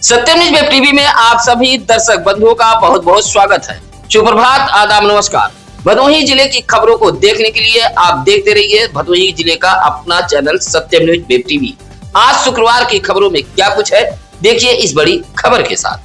सत्यम news web TV में आप सभी दर्शक बंधुओं का बहुत बहुत स्वागत है। सुप्रभात, आदाब, नमस्कार। भदोही जिले की खबरों को देखने के लिए आप देखते रहिए भदोही जिले का अपना चैनल सत्यम न्यूज वेब टीवी। आज शुक्रवार की खबरों में क्या कुछ है, देखिए इस बड़ी खबर के साथ।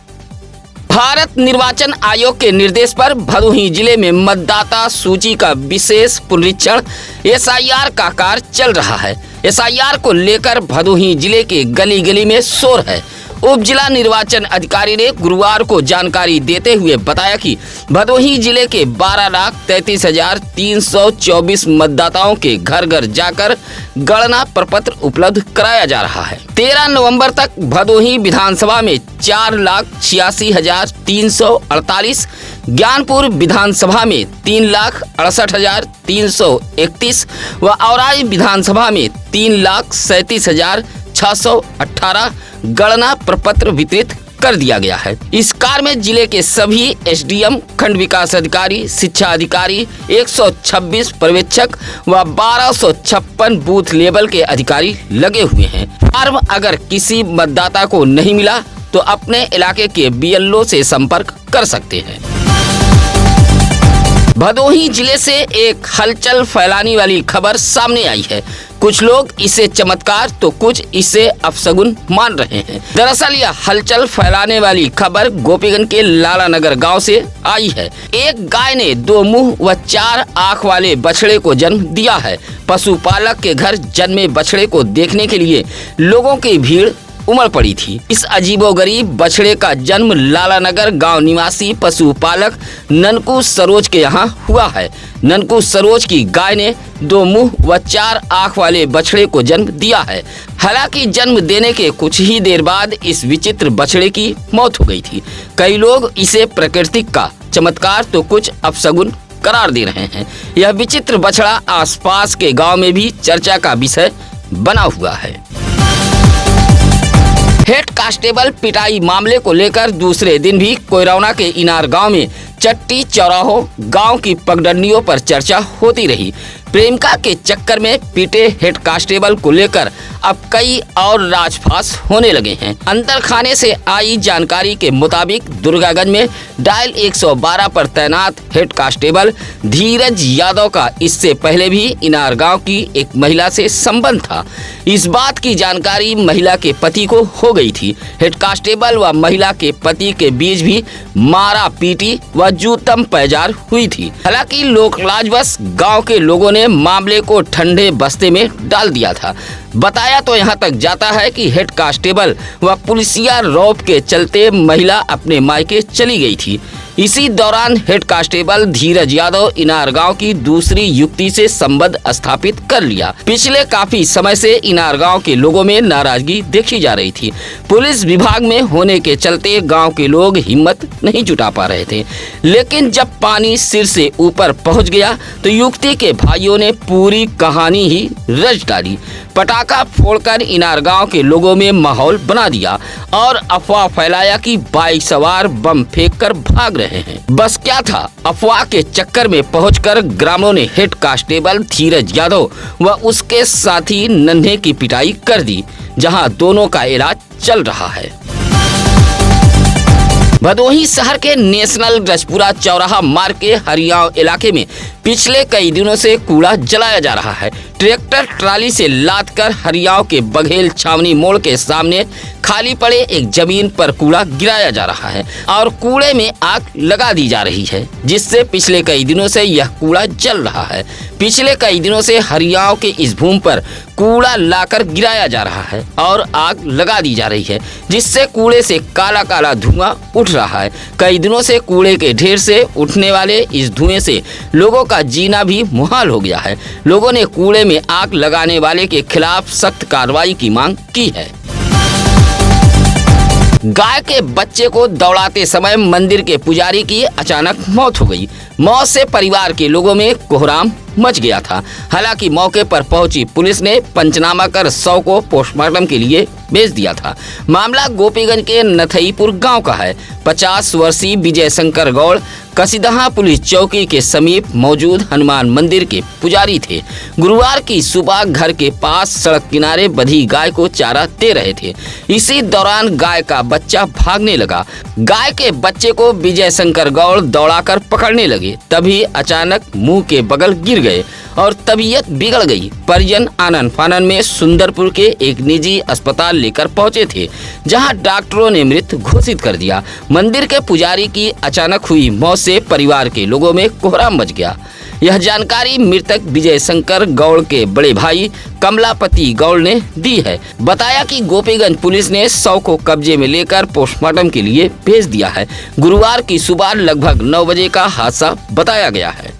भारत निर्वाचन आयोग के निर्देश पर भदोही जिले में मतदाता सूची का विशेष पुनरीक्षण एसआईआर का कार्य चल रहा है। एसआईआर को लेकर भदोही जिले के गली गली में शोर है। उप जिला निर्वाचन अधिकारी ने गुरुवार को जानकारी देते हुए बताया कि भदोही जिले के 12,33,324 मतदाताओं के घर घर जाकर गणना प्रपत्र उपलब्ध कराया जा रहा है। 13 नवंबर तक भदोही विधानसभा में 4,86,348, ज्ञानपुर विधानसभा में 3,68,331 व औराई विधानसभा में 3,37,618 गणना प्रपत्र वितरित कर दिया गया है। इस कार्य में जिले के सभी एसडीएम, खंड विकास अधिकारी, शिक्षा अधिकारी, 126 पर्यवेक्षक व 1256 बूथ लेवल के अधिकारी लगे हुए हैं। फॉर्म अगर किसी मतदाता को नहीं मिला तो अपने इलाके के बीएलओ से संपर्क कर सकते हैं। भदोही जिले से एक हलचल फैलाने वाली खबर सामने आई है। कुछ लोग इसे चमत्कार तो कुछ इसे अपशगुन मान रहे हैं। दरअसल यह हलचल फैलाने वाली खबर गोपीगंज के लाला नगर गाँव से आई है। एक गाय ने 2 मुंह व 4 आँख वाले बछड़े को जन्म दिया है। पशुपालक के घर जन्मे बछड़े को देखने के लिए लोगों की भीड़ उमड़ पड़ी थी। इस अजीबोगरीब बछड़े का जन्म लाला नगर गांव निवासी पशुपालक ननकू सरोज के यहाँ हुआ है। ननकू सरोज की गाय ने 2 मुंह व 4 आँख वाले बछड़े को जन्म दिया है। हालांकि जन्म देने के कुछ ही देर बाद इस विचित्र बछड़े की मौत हो गई थी। कई लोग इसे प्रकृति का चमत्कार तो कुछ अपशगुन करार दे रहे हैं। यह विचित्र बछड़ा आसपास के गाँव में भी चर्चा का विषय बना हुआ है। हेड कांस्टेबल पिटाई मामले को लेकर दूसरे दिन भी कोयरौना के इनार गांव में चट्टी चौराहों गांव की पगडंडियों पर चर्चा होती रही। प्रेमिका के चक्कर में पीटे हेड कांस्टेबल को लेकर अब कई और राजफास होने लगे हैं। अंतर खाने से आई जानकारी के मुताबिक दुर्गागंज में डायल 112 पर तैनात हेड कांस्टेबल धीरज यादव का इससे पहले भी इनार गांव की एक महिला से संबंध था। इस बात की जानकारी महिला के पति को हो गई थी। हेड कांस्टेबल व महिला के पति के बीच भी मारा पीटी व जूतम पैजार हुई थी। हालांकि लोकलाजवश गांव के लोगों ने मामले को ठंडे बस्ते में डाल दिया था। बताया तो यहाँ तक जाता है कि हेड कांस्टेबल व पुलिसिया रौब के चलते महिला अपने मायके चली गई थी। इसी दौरान हेड कांस्टेबल धीरज यादव इनार गांव की दूसरी युवती से संबंध स्थापित कर लिया। पिछले काफी समय से इनार गांव के लोगों में नाराजगी देखी जा रही थी। पुलिस विभाग में होने के चलते गांव के लोग हिम्मत नहीं जुटा पा रहे थे, लेकिन जब पानी सिर से ऊपर पहुंच गया तो युवती के भाइयों ने पूरी कहानी ही रच डाली। पटाखा फोड़कर इनार गांव के लोगों में माहौल बना दिया और अफवाह फैलाया कि बाइक सवार बम फेंककर भाग रहे हैं। बस क्या था, अफवाह के चक्कर में पहुंचकर ग्रामीणों ने हेड कांस्टेबल धीरज यादव व उसके साथी नन्हे की पिटाई कर दी, जहां दोनों का इलाज चल रहा है। भदोही शहर के नेशनल रजपुरा चौराहा मार्ग के हरियाव इलाके में पिछले कई दिनों से कूड़ा जलाया जा रहा है। ट्रैक्टर ट्राली से लादकर हरियाव के बघेल छावनी मोड़ के सामने खाली पड़े एक जमीन पर कूड़ा गिराया जा रहा है और कूड़े में आग लगा दी जा रही है, जिससे पिछले कई दिनों से यह कूड़ा जल रहा है। पिछले कई दिनों से हरियाव के इस भूमि पर कूड़ा लाकर गिराया जा रहा है और आग लगा दी जा रही है, जिससे कूड़े से काला काला धुआं उठ रहा है। कई दिनों से कूड़े के ढेर से उठने वाले इस धुएं से लोगों का जीना भी मुहाल हो गया है। लोगों ने कूड़े में आग लगाने वाले के खिलाफ सख्त कार्रवाई की मांग की है। गाय के बच्चे को दौड़ाते समय मंदिर के पुजारी की अचानक मौत हो गई। मौत से परिवार के लोगों में कोहराम मच गया था। हालांकि मौके पर पहुंची पुलिस ने पंचनामा कर शव को पोस्टमार्टम के लिए भेज दिया था। मामला गोपीगंज के नथईपुर गांव का है। 50 वर्षीय विजय शंकर गौड़ कसीदहा पुलिस चौकी के समीप मौजूद हनुमान मंदिर के पुजारी थे। गुरुवार की सुबह घर के पास सड़क किनारे बंधी गाय को चारा दे रहे थे। इसी दौरान गाय का बच्चा भागने लगा। गाय के बच्चे को विजय शंकर गौड़ दौड़ाकर पकड़ने लगे। तभी अचानक मुंह के बगल गिर गए और तबीयत बिगड़ गई। परिजन आनन फानन में सुंदरपुर के एक निजी अस्पताल लेकर पहुंचे थे, जहां डॉक्टरों ने मृत घोषित कर दिया। मंदिर के पुजारी की अचानक हुई मौत से परिवार के लोगों में कोहराम मच गया। यह जानकारी मृतक विजय शंकर गौड़ के बड़े भाई कमलापति गौड़ ने दी है। बताया कि गोपीगंज पुलिस ने शव को कब्जे में लेकर पोस्टमार्टम के लिए भेज दिया है। गुरुवार की सुबह लगभग 9 बजे का हादसा बताया गया है।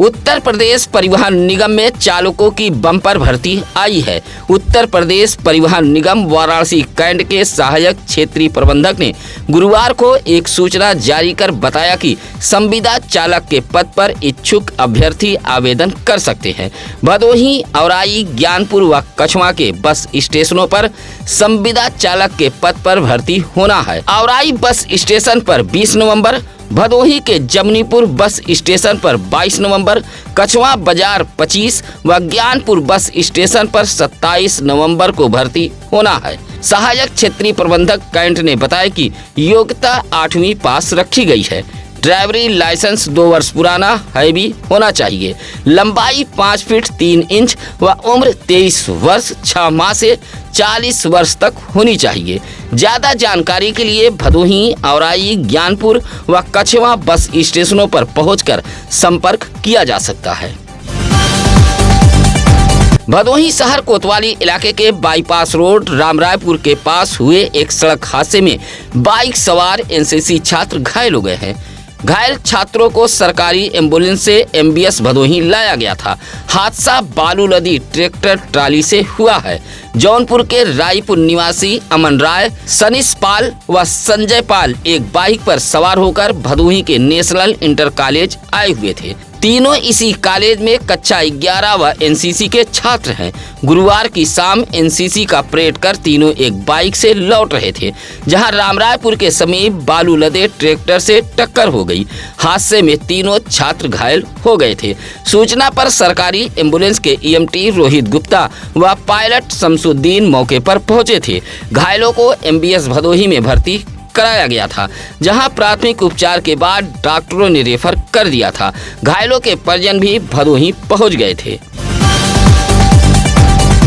उत्तर प्रदेश परिवहन निगम में चालकों की बम्पर भर्ती आई है। उत्तर प्रदेश परिवहन निगम वाराणसी कैंट के सहायक क्षेत्रीय प्रबंधक ने गुरुवार को एक सूचना जारी कर बताया कि संविदा चालक के पद पर इच्छुक अभ्यर्थी आवेदन कर सकते हैं। भदोही, औराई, ज्ञानपुर व कछवा के बस स्टेशनों पर संविदा चालक के पद पर भर्ती होना है। औराई बस स्टेशन पर 20 नवंबर, भदोही के जमनीपुर बस स्टेशन पर 22 नवंबर, कछवा बाजार 25 व ज्ञानपुर बस स्टेशन पर 27 नवंबर को भर्ती होना है। सहायक क्षेत्रीय प्रबंधक कैंट ने बताया कि योग्यता 8वीं पास रखी गई है। ड्राइवरी लाइसेंस 2 वर्ष पुराना है भी होना चाहिए। लंबाई 5 फीट 3 इंच व उम्र 23 वर्ष 6 माह से 40 वर्ष तक होनी चाहिए। ज्यादा जानकारी के लिए भदोही, औराई, ज्ञानपुर व कछवा बस स्टेशनों पर पहुंचकर संपर्क किया जा सकता है। भदोही शहर कोतवाली इलाके के बाईपास रोड रामरायपुर के पास हुए एक सड़क हादसे में बाइक सवार एनसीसी छात्र घायल हो गए हैं। घायल छात्रों को सरकारी एम्बुलेंस से एमबीएस भदोही लाया गया था। हादसा बालू लदी ट्रैक्टर ट्राली से हुआ है। जौनपुर के रायपुर निवासी अमन राय, सनीश पाल व संजय पाल एक बाइक पर सवार होकर भदोही के नेशनल इंटर कॉलेज आए हुए थे। तीनों इसी कॉलेज में कक्षा 11 व एनसीसी के छात्र हैं। गुरुवार की शाम एनसीसी का परेड कर तीनों एक बाइक से लौट रहे थे, जहां रामरायपुर के समीप बालू लदे ट्रैक्टर से टक्कर हो गई। हादसे में तीनों छात्र घायल हो गए थे। सूचना पर सरकारी एम्बुलेंस के ईएमटी रोहित गुप्ता व पायलट शमसुद्दीन मौके पर पहुंचे थे। घायलों को एमबीएस भदोही में भर्ती कराया गया था, जहां प्राथमिक उपचार के बाद डॉक्टरों ने रेफर कर दिया था। घायलों के परिजन भी भदोही पहुंच गए थे।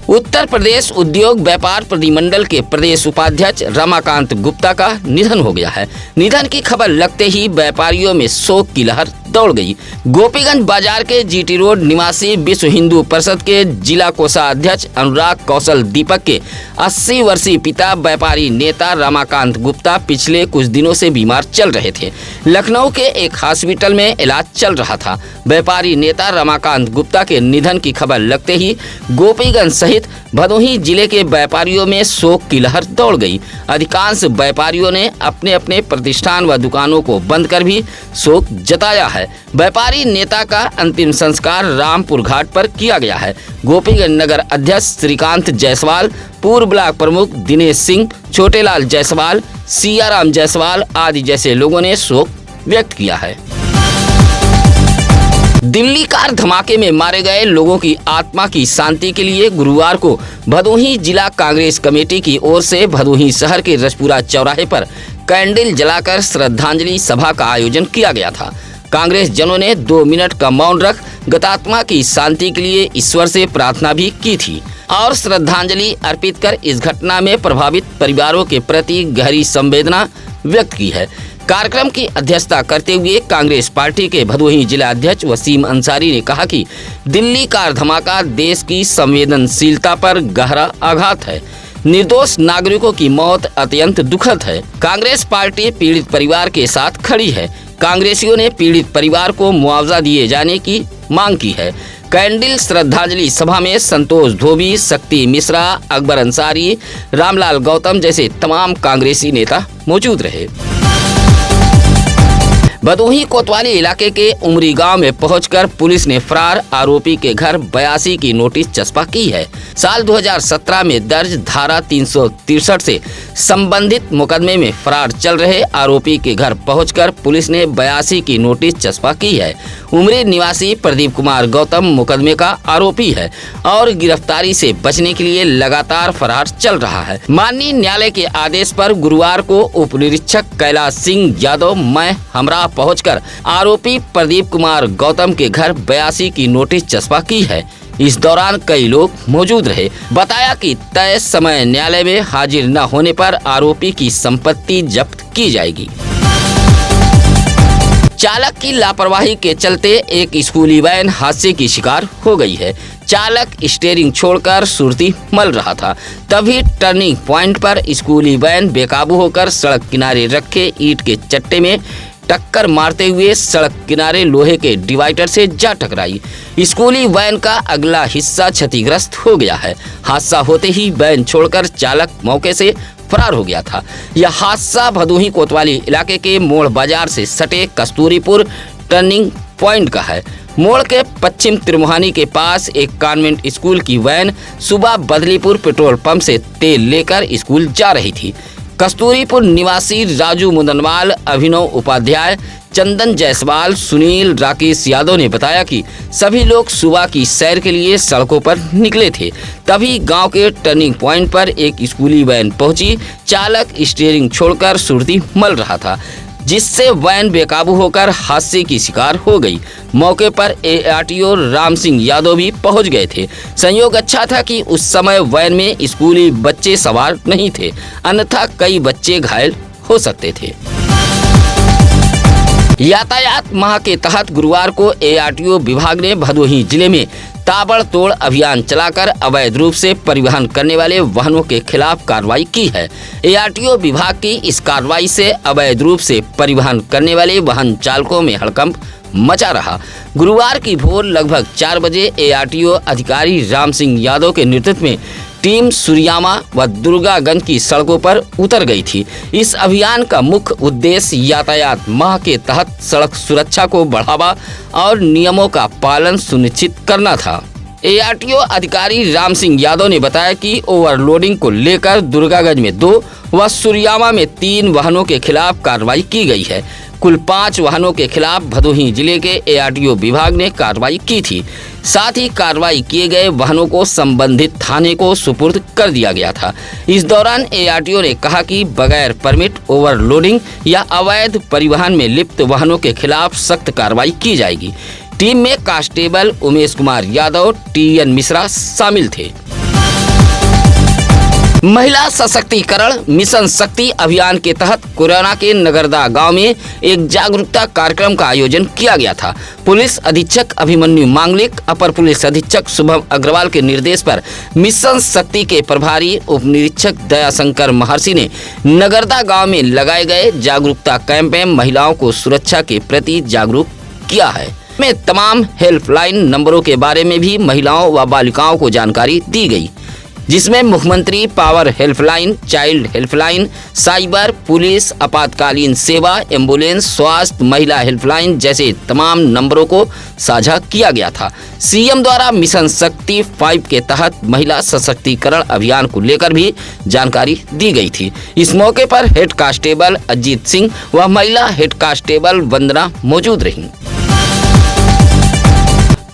उत्तर प्रदेश उद्योग व्यापार प्रतिमंडल के प्रदेश उपाध्यक्ष रमाकांत गुप्ता का निधन हो गया है। निधन की खबर लगते ही व्यापारियों में शोक की लहर दौड़ गई। गोपीगंज बाजार के जीटी रोड निवासी विश्व हिंदू परिषद के जिला कोषाध्यक्ष अनुराग कौशल दीपक के 80 वर्षीय पिता व्यापारी नेता रमाकांत गुप्ता पिछले कुछ दिनों से बीमार चल रहे थे। लखनऊ के एक हॉस्पिटल में इलाज चल रहा था। व्यापारी नेता रमाकांत गुप्ता के निधन की खबर लगते ही गोपीगंज सहित भदोही जिले के व्यापारियों में शोक की लहर दौड़ गई। अधिकांश व्यापारियों ने अपने अपने प्रतिष्ठान व दुकानों को बंद कर भी शोक जताया है। व्यापारी नेता का अंतिम संस्कार रामपुर घाट पर किया गया है। गोपीगंज नगर अध्यक्ष श्रीकांत जायसवाल, पूर्व ब्लॉक प्रमुख दिनेश सिंह, छोटेलाल जायसवाल, सियाराम जायसवाल आदि जैसे लोगों ने शोक व्यक्त किया है। दिल्ली कार धमाके में मारे गए लोगों की आत्मा की शांति के लिए गुरुवार को भदोही जिला कांग्रेस कमेटी की ओर से भदोही शहर के रजपुरा चौराहे पर कैंडल जलाकर श्रद्धांजलि सभा का आयोजन किया गया था। कांग्रेस जनों ने 2 मिनट का मौन रख गतात्मा की शांति के लिए ईश्वर से प्रार्थना भी की थी और श्रद्धांजलि अर्पित कर इस घटना में प्रभावित परिवारों के प्रति गहरी संवेदना व्यक्त की है। कार्यक्रम की अध्यक्षता करते हुए कांग्रेस पार्टी के भदोही जिला अध्यक्ष वसीम अंसारी ने कहा कि दिल्ली कार धमाका देश की संवेदनशीलता पर गहरा आघात है। निर्दोष नागरिकों की मौत अत्यंत दुखद है। कांग्रेस पार्टी पीड़ित परिवार के साथ खड़ी है। कांग्रेसियों ने पीड़ित परिवार को मुआवजा दिए जाने की मांग की है। कैंडल श्रद्धांजलि सभा में संतोष धोबी, शक्ति मिश्रा, अकबर अंसारी, रामलाल गौतम जैसे तमाम कांग्रेसी नेता मौजूद रहे। भदोही कोतवाली इलाके के उमरी गांव में पहुंचकर पुलिस ने फरार आरोपी के घर 82 की नोटिस चस्पा की है। साल 2017 में दर्ज धारा 363 से संबंधित मुकदमे में फरार चल रहे आरोपी के घर पहुंचकर पुलिस ने 82 की नोटिस चस्पा की है। उमरी निवासी प्रदीप कुमार गौतम मुकदमे का आरोपी है और गिरफ्तारी से बचने के लिए लगातार फरार चल रहा है। माननीय न्यायालय के आदेश पर गुरुवार को उप निरीक्षक कैलाश सिंह यादव मैं हमरा पहुंचकर आरोपी प्रदीप कुमार गौतम के घर 82 की नोटिस चस्पा की है। इस दौरान कई लोग मौजूद रहे। बताया कि तय समय न्यायालय में हाजिर न होने पर आरोपी की संपत्ति जब्त की जाएगी। चालक की लापरवाही के चलते एक स्कूली वैन हादसे की शिकार हो गई है। चालक स्टीयरिंग छोड़कर सुरती मल रहा था, तभी टर्निंग पॉइंट पर स्कूली वैन बेकाबू होकर सड़क किनारे रखे ईंट के चट्टे में टक्कर मारते हुए सड़क किनारे लोहे के डिवाइडर से जा टकराई। स्कूली वैन का अगला हिस्सा क्षतिग्रस्त हो गया है। हादसा होते ही वैन छोड़कर चालक मौके से फरार हो गया था। यह हादसा भदोही कोतवाली इलाके के मोड़ बाजार से सटे कस्तूरीपुर टर्निंग पॉइंट का है। मोड़ के पश्चिम त्रिमुहानी के पास एक कॉन्वेंट स्कूल की वैन सुबह बदलीपुर पेट्रोल पंप से तेल लेकर स्कूल जा रही थी। कस्तूरीपुर निवासी राजू मुदनवाल, अभिनव उपाध्याय, चंदन जायसवाल, सुनील, राकेश यादव ने बताया कि सभी लोग सुबह की सैर के लिए सड़कों पर निकले थे। तभी गांव के टर्निंग पॉइंट पर एक स्कूली वैन पहुंची। चालक स्टीयरिंग छोड़कर सुरती मल रहा था, जिससे वैन बेकाबू होकर हादसे की शिकार हो गई। मौके पर ARTO राम सिंह यादव भी पहुंच गए थे। संयोग अच्छा था कि उस समय वैन में स्कूली बच्चे सवार नहीं थे, अन्यथा कई बच्चे घायल हो सकते थे। यातायात माह के तहत गुरुवार को ARTO विभाग ने भदोही जिले में ताबड़तोड़ अभियान चलाकर अवैध रूप से परिवहन करने वाले वाहनों के खिलाफ कार्रवाई की है। ARTO विभाग की इस कार्रवाई से अवैध रूप से परिवहन करने वाले वाहन चालकों में हड़कंप मचा रहा। गुरुवार की भोर लगभग 4 बजे ARTO अधिकारी राम सिंह यादव के नेतृत्व में टीम सूर्यामा व दुर्गागंज की सड़कों पर उतर गई थी। इस अभियान का मुख्य उद्देश्य यातायात माह के तहत सड़क सुरक्षा को बढ़ावा और नियमों का पालन सुनिश्चित करना था। ARTO अधिकारी राम सिंह यादव ने बताया कि ओवरलोडिंग को लेकर दुर्गागंज में 2 व सूर्यामा में 3 वाहनों के खिलाफ कार्रवाई की गई है। कुल 5 वाहनों के खिलाफ भदोही जिले के ARTO विभाग ने कार्रवाई की थी। साथ ही कार्रवाई किए गए वाहनों को संबंधित थाने को सुपुर्द कर दिया गया था। इस दौरान ARTO ने कहा कि बगैर परमिट ओवरलोडिंग या अवैध परिवहन में लिप्त वाहनों के खिलाफ सख्त कार्रवाई की जाएगी। टीम में कांस्टेबल उमेश कुमार यादव, TN मिश्रा शामिल थे। महिला सशक्तिकरण मिशन शक्ति अभियान के तहत कोरोना के नगरदा गांव में एक जागरूकता कार्यक्रम का आयोजन किया गया था। पुलिस अधीक्षक अभिमन्यु मांगलिक, अपर पुलिस अधीक्षक शुभम अग्रवाल के निर्देश पर मिशन शक्ति के प्रभारी उप निरीक्षक दयाशंकर महर्षि ने नगरदा गांव में लगाए गए जागरूकता कैंप में महिलाओं को सुरक्षा के प्रति जागरूक किया है। में तमाम हेल्पलाइन नंबरों के बारे में भी महिलाओं व बालिकाओं को जानकारी दी गई, जिसमें मुख्यमंत्री power helpline, child helpline, cyber, police, आपातकालीन सेवा, एम्बुलेंस, स्वास्थ्य, महिला हेल्पलाइन जैसे तमाम नंबरों को साझा किया गया था। CM द्वारा मिशन शक्ति 5 के तहत महिला सशक्तिकरण अभियान को लेकर भी जानकारी दी गई थी। इस मौके पर हेड कांस्टेबल अजीत सिंह व महिला हेड कांस्टेबल वंदना मौजूद रहीं।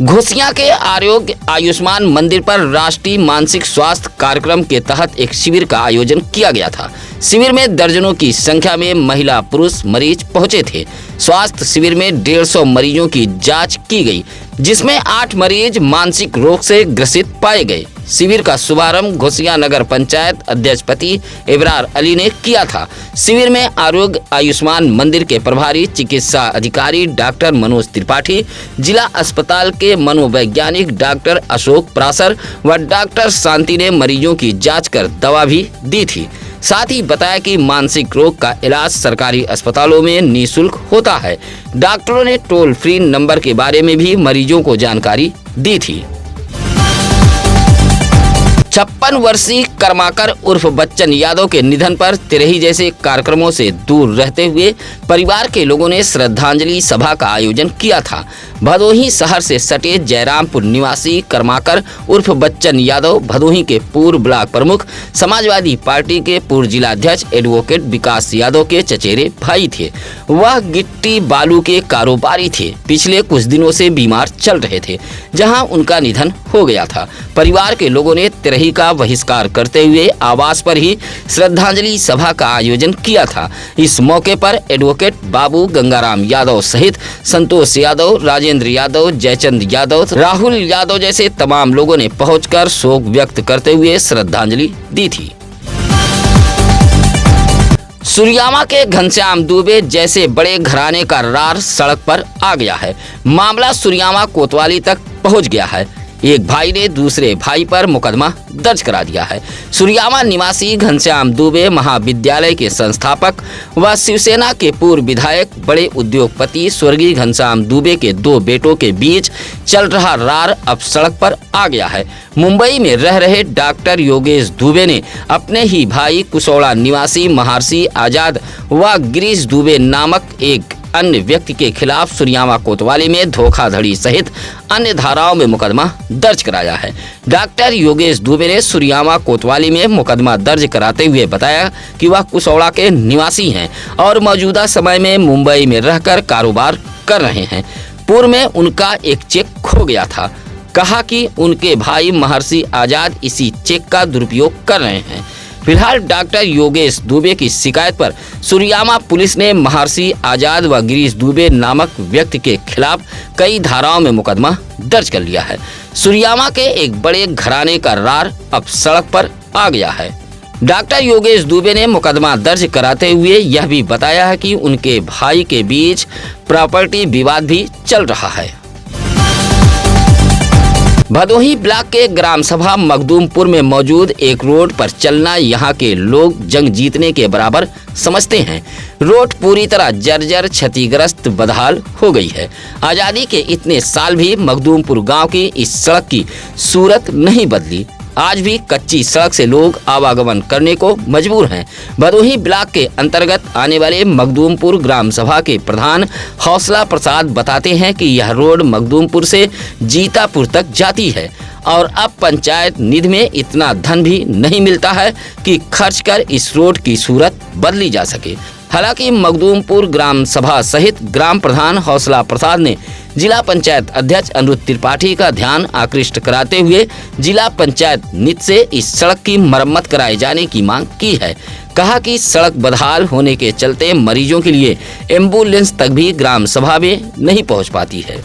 घोसिया के आरोग्य आयुष्मान मंदिर पर राष्ट्रीय मानसिक स्वास्थ्य कार्यक्रम के तहत एक शिविर का आयोजन किया गया था। शिविर में दर्जनों की संख्या में महिला पुरुष मरीज पहुंचे थे। स्वास्थ्य शिविर में 150 मरीजों की जांच की गई, जिसमें 8 मरीज मानसिक रोग से ग्रसित पाए गए। शिविर का शुभारंभ घोसिया नगर पंचायत अध्यक्षपति इब्रार अली ने किया था। शिविर में आरोग्य आयुष्मान मंदिर के प्रभारी चिकित्सा अधिकारी डॉक्टर मनोज त्रिपाठी, जिला अस्पताल के मनोवैज्ञानिक डॉक्टर अशोक प्रासर व डॉक्टर शांति ने मरीजों की जांच कर दवा भी दी थी। साथ ही बताया कि मानसिक रोग का इलाज सरकारी अस्पतालों में निःशुल्क होता है। डॉक्टरों ने टोल फ्री नंबर के बारे में भी मरीजों को जानकारी दी थी। 56 वर्षीय कर्माकर उर्फ बच्चन यादव के निधन पर तिरही जैसे कार्यक्रमों से दूर रहते हुए परिवार के लोगों ने श्रद्धांजलि सभा का आयोजन किया था। भदोही शहर से सटे जयरामपुर निवासी कर्माकर उर्फ बच्चन यादव भदोही के पूर्व ब्लॉक प्रमुख, समाजवादी पार्टी के पूर्व जिलाध्यक्ष एडवोकेट विकास यादव के चचेरे भाई थे। वह गिट्टी बालू के कारोबारी थे। पिछले कुछ दिनों से बीमार चल रहे थे, जहां उनका निधन हो गया था। परिवार के लोगों ने तिरही का बहिष्कार करते हुए आवास पर ही श्रद्धांजलि सभा का आयोजन किया था। इस मौके पर एडवोकेट बाबू गंगाराम यादव सहित संतोष यादव, राजेंद्र यादव, जयचंद यादव, राहुल यादव जैसे तमाम लोगों ने पहुंचकर शोक व्यक्त करते हुए श्रद्धांजलि दी थी। सुरियामा के घनश्याम दुबे जैसे बड़े घराने का रार सड़क पर आ गया है। मामला सुरियामा कोतवाली तक पहुंच गया है। एक भाई ने दूसरे भाई पर मुकदमा दर्ज करा दिया है। सुरियामा निवासी घनश्याम दुबे महाविद्यालय के संस्थापक व शिवसेना के पूर्व विधायक, बड़े उद्योगपति स्वर्गीय घनश्याम दुबे के 2 बेटों के बीच चल रहा रार अब सड़क पर आ गया है। मुंबई में रह रहे डॉक्टर योगेश दुबे ने अपने ही भाई कुसौड़ा निवासी महर्षि आजाद व गिरीश दुबे नामक एक अन्य व्यक्ति के खिलाफ सुरियामा कोतवाली में धोखाधड़ी सहित अन्य धाराओं में मुकदमा दर्ज कराया है। डॉक्टर योगेश दुबे ने सुरियामा कोतवाली में मुकदमा दर्ज कराते हुए बताया कि वह कुसौड़ा के निवासी हैं और मौजूदा समय में मुंबई में रहकर कारोबार कर रहे हैं। पूर्व में उनका एक चेक खो गया था। कहा कि उनके भाई महर्षि आजाद इसी चेक का दुरुपयोग कर रहे हैं। फिलहाल डॉक्टर योगेश दुबे की शिकायत पर सुरियामा पुलिस ने महर्षि आजाद व गिरीश दुबे नामक व्यक्ति के खिलाफ कई धाराओं में मुकदमा दर्ज कर लिया है। सुरियामा के एक बड़े घराने का रार अब सड़क पर आ गया है। डॉक्टर योगेश दुबे ने मुकदमा दर्ज कराते हुए यह भी बताया है कि उनके भाई के बीच प्रॉपर्टी विवाद भी चल रहा है। भदोही ब्लॉक के ग्राम सभा मखदूमपुर में मौजूद एक रोड पर चलना यहाँ के लोग जंग जीतने के बराबर समझते हैं। रोड पूरी तरह जर्जर, क्षतिग्रस्त, बदहाल हो गई है। आज़ादी के इतने साल भी मखदूमपुर गांव की इस सड़क की सूरत नहीं बदली। आज भी कच्ची सड़क से लोग आवागमन करने को मजबूर हैं। भदोही ब्लॉक के अंतर्गत आने वाले मखदूमपुर ग्राम सभा के प्रधान हौसला प्रसाद बताते हैं कि यह रोड मखदूमपुर से जीतापुर तक जाती है और अब पंचायत निधि में इतना धन भी नहीं मिलता है कि खर्च कर इस रोड की सूरत बदली जा सके। हालांकि मखदूमपुर ग्राम सभा सहित ग्राम प्रधान हौसला प्रसाद ने जिला पंचायत अध्यक्ष अनिरुद्ध त्रिपाठी का ध्यान आकृष्ट कराते हुए जिला पंचायत निधि से इस सड़क की मरम्मत कराए जाने की मांग की है। कहा कि सड़क बदहाल होने के चलते मरीजों के लिए एम्बुलेंस तक भी ग्राम सभा में नहीं पहुंच पाती है।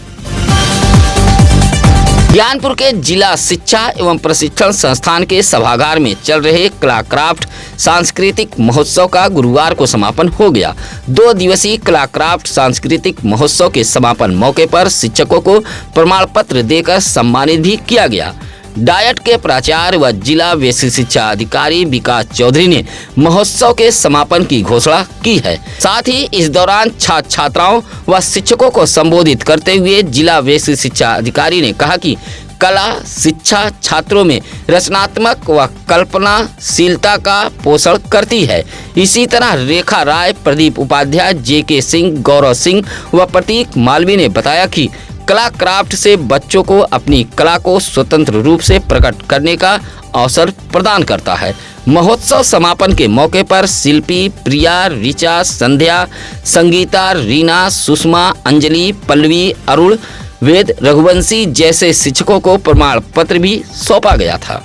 ज्ञानपुर के जिला शिक्षा एवं प्रशिक्षण संस्थान के सभागार में चल रहे कला क्राफ्ट सांस्कृतिक महोत्सव का गुरुवार को समापन हो गया। 2 दिवसीय कला क्राफ्ट सांस्कृतिक महोत्सव के समापन मौके पर शिक्षकों को प्रमाण पत्र देकर सम्मानित भी किया गया। डायट के प्राचार्य व जिला वैश्विक शिक्षा अधिकारी विकास चौधरी ने महोत्सव के समापन की घोषणा की है। साथ ही इस दौरान छात्र छात्राओं व शिक्षकों को संबोधित करते हुए जिला वैश्विक शिक्षा अधिकारी ने कहा कि कला शिक्षा छात्रों में रचनात्मक व कल्पनाशीलता का पोषण करती है। इसी तरह रेखा राय, प्रदीप उपाध्याय, JK सिंह, गौरव सिंह व प्रतीक मालवी ने बताया कि कला क्राफ्ट से बच्चों को अपनी कला को स्वतंत्र रूप से प्रकट करने का अवसर प्रदान करता है। महोत्सव समापन के मौके पर शिल्पी प्रिया, ऋचा, संध्या, संगीता, रीना, सुषमा, अंजलि, पल्लवी, अरुण, वेद, रघुवंशी जैसे शिक्षकों को प्रमाण पत्र भी सौंपा गया था।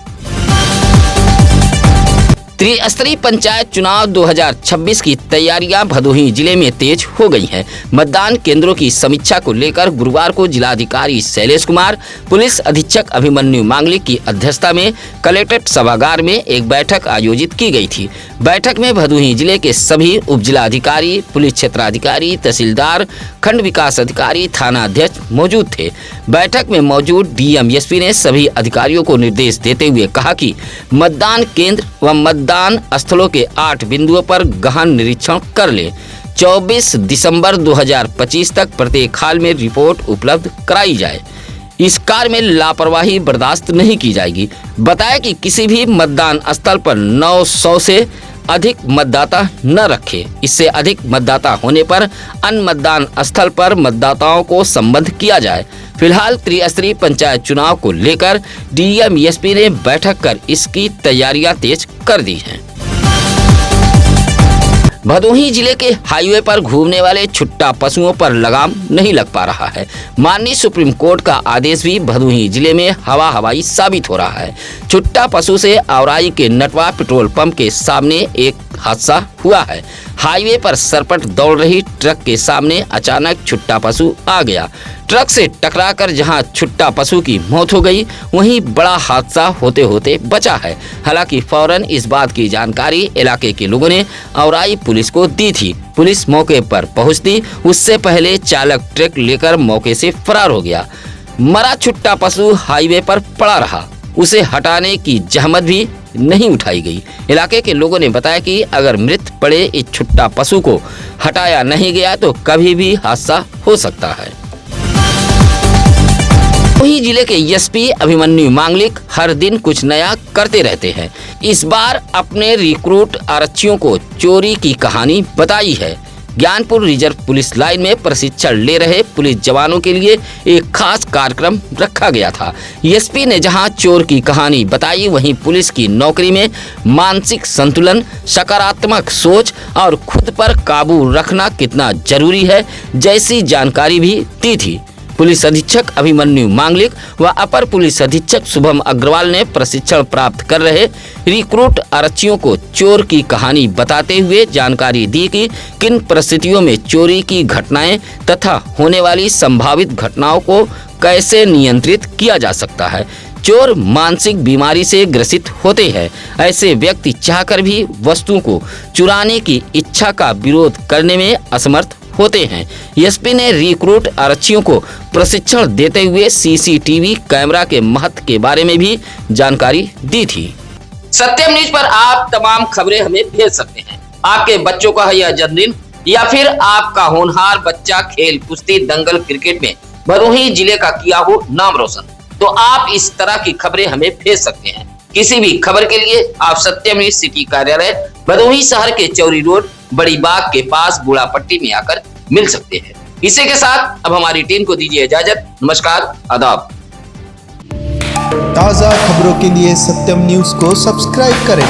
त्रिस्तरीय पंचायत चुनाव 2026 की तैयारियां भदोही जिले में तेज हो गई हैं। मतदान केंद्रों की समीक्षा को लेकर गुरुवार को जिलाधिकारी शैलेश कुमार, पुलिस अधीक्षक अभिमन्यु मांगलिक की अध्यक्षता में कलेक्ट्रेट सभागार में एक बैठक आयोजित की गई थी। बैठक में भदोही जिले के सभी उप जिलाधिकारी, पुलिस क्षेत्राधिकारी, तहसीलदार, खंड विकास अधिकारी, थाना अध्यक्ष मौजूद थे। बैठक में मौजूद DMSP ने सभी अधिकारियों को निर्देश देते हुए कहा कि मतदान केंद्र व मतदान स्थलों के 8 बिंदुओं पर गहन निरीक्षण कर ले। 24 दिसंबर 2025 तक प्रत्येक हाल में रिपोर्ट उपलब्ध कराई जाए। इस कार्य में लापरवाही बर्दाश्त नहीं की जाएगी। बताया कि किसी भी मतदान स्थल पर 900 से अधिक मतदाता न रखे। इससे अधिक मतदाता होने पर अन्य मतदान स्थल पर मतदाताओं को संबद्ध किया जाए। फिलहाल त्रिस्तरीय पंचायत चुनाव को लेकर डीएम एसपी ने बैठक कर इसकी तैयारियां तेज कर दी हैं। भदोही जिले के हाईवे पर घूमने वाले छुट्टा पशुओं पर लगाम नहीं लग पा रहा है। माननीय सुप्रीम कोर्ट का आदेश भी भदोही जिले में हवाई साबित हो रहा है। छुट्टा पशु से औराई के नटवा पेट्रोल पंप के सामने एक हादसा हुआ है। हाईवे पर सरपट दौड़ रही ट्रक के सामने अचानक छुट्टा पशु आ गया। ट्रक से टकराकर जहां छुट्टा पशु की मौत हो गई, वहीं बड़ा हादसा होते होते बचा है। हालांकि फौरन इस बात की जानकारी इलाके के लोगों ने औराई पुलिस को दी थी। पुलिस मौके पर पहुंचती उससे पहले चालक ट्रक लेकर मौके से फरार हो गया। मरा छुट्टा पशु हाईवे पर पड़ा रहा, उसे हटाने की जहमत भी नहीं उठाई गई। इलाके के लोगों ने बताया कि अगर मृत पड़े इस छुट्टा पशु को हटाया नहीं गया तो कभी भी हादसा हो सकता है। वहीं जिले के एसपी अभिमन्यु मांगलिक हर दिन कुछ नया करते रहते हैं। इस बार अपने रिक्रूट आरक्षियों को चोरी की कहानी बताई है। ज्ञानपुर रिजर्व पुलिस लाइन में प्रशिक्षण ले रहे पुलिस जवानों के लिए एक खास कार्यक्रम रखा गया था। एसपी ने जहां चोर की कहानी बताई, वहीं पुलिस की नौकरी में मानसिक संतुलन, सकारात्मक सोच और खुद पर काबू रखना कितना जरूरी है जैसी जानकारी भी दी थी। पुलिस अधीक्षक अभिमन्यु मांगलिक व अपर पुलिस अधीक्षक शुभम अग्रवाल ने प्रशिक्षण प्राप्त कर रहे रिक्रूट आरक्षियों को चोर की कहानी बताते हुए जानकारी दी कि किन परिस्थितियों में चोरी की घटनाएं तथा होने वाली संभावित घटनाओं को कैसे नियंत्रित किया जा सकता है। चोर मानसिक बीमारी से ग्रसित होते हैं। ऐसे व्यक्ति चाहकर भी वस्तुओं को चुराने की इच्छा का विरोध करने में असमर्थ होते हैं। एसपी ने रिक्रूट आरक्षियों को प्रशिक्षण देते हुए सीसीटीवी कैमरा के महत्व के बारे में भी जानकारी दी थी। सत्यम न्यूज पर आप तमाम खबरें हमें भेज सकते हैं। आपके बच्चों का है यह जन्मदिन या फिर आपका होनहार बच्चा खेल, कुश्ती, दंगल, क्रिकेट में भदोही जिले का किया हो नाम रोशन, तो आप इस तरह की खबरें हमें भेज सकते हैं। किसी भी खबर के लिए आप सत्यम न्यूज सिटी कार्यालय भदोही शहर के चौरी रोड बड़ी बाग के पास बूढ़ा पट्टी में आकर मिल सकते हैं। इसी के साथ अब हमारी टीम को दीजिए इजाजत। नमस्कार, आदाब। ताज़ा खबरों के लिए सत्यम न्यूज को सब्सक्राइब करें